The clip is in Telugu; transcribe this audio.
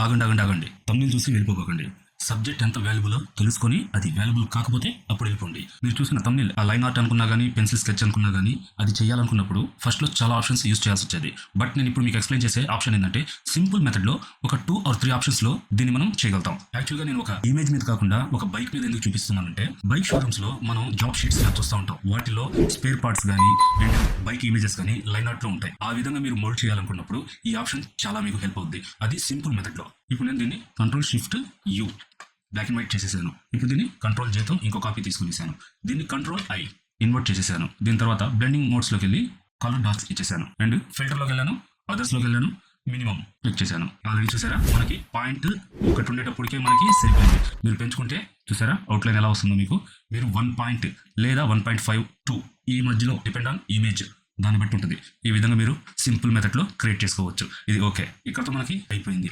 ఆగండి ఆగండి ఆగండి, తమిళ్ చూసి వెళ్ళిపోకండి. సబ్జెక్ట్ ఎంత వాల్యుబులో తెలుసుకొని అది వాల్యుబుల్ కాకపోతే అప్పుడు వెళ్ళిపోండి. మీరు చూసిన తమిళ్ ఆ లైన్ ఆర్ట్ అనుకున్నా కానీ, పెన్సిల్ స్కెచ్ అనుకున్నా కానీ, అది చేయాలనుకున్నప్పుడు ఫస్ట్లో చాలా ఆప్షన్స్ యూస్ చేయాల్సి వచ్చేది. బట్ నేను ఇప్పుడు మీకు ఎక్స్ప్లెయిన్ చేసే ఆప్షన్ ఏంటంటే, సింపుల్ మెథడ్లో ఒక 2 or 3 ఆప్షన్స్లో దీన్ని మనం చేయగలుగుతాం. యాక్చువల్గా నేను ఒక ఇమేజ్ మీద కాకుండా ఒక బైక్ మీద ఎందుకు చూపిస్తున్నానంటే, బైక్ షోరూమ్స్లో మనం జాబ్ షీట్స్ చూస్తూ ఉంటాం. వాటిలో స్పేర్ పార్ట్స్ కానీ అండ్ బైక్ ఇమేజెస్ కానీ లైన్ ఆర్ట్లో ఉంటాయి. ఆ విధంగా మీరు మోల్డ్ చేయాలనుకున్నప్పుడు ఈ ఆప్షన్ చాలా మీకు హెల్ప్ అవుద్ది. అది సింపుల్ మెథడ్లో. ఇప్పుడు నేను దీన్ని Ctrl+Shift+U బ్లాక్ అండ్ వైట్ చేసేసాను. ఇప్పుడు దీన్ని Ctrl+Jతో ఇంకో కాపీ తీసుకునేసాను. దీన్ని Ctrl+I ఇన్వర్ట్ చేసేసాను. దీని తర్వాత బ్లెండింగ్ మోడ్స్లోకి వెళ్ళి కలర్ డాట్స్ ఇచ్చేసాను అండ్ ఫిల్టర్లోకి వెళ్ళాను, అదర్స్లోకి వెళ్ళాను, మినిమం క్లిక్ చేశాను. ఆల్రెడీ చూసారా, మనకి పాయింట్ ఒకటి ఉండేటప్పటికే మనకి సరిపోయింది. మీరు పెంచుకుంటే చూసారా అవుట్లైన్ ఎలా వస్తుందో మీకు. మీరు 1 పాయింట్ లేదా 1.52 ఈ మధ్యలో డిపెండ్ ఆన్ ఇమేజ్, దాన్ని బట్టి ఉంటుంది. ఈ విధంగా మీరు సింపుల్ మెథడ్లో క్రియేట్ చేసుకోవచ్చు. ఇది ఓకే, ఇక్కడతో మనకి అయిపోయింది.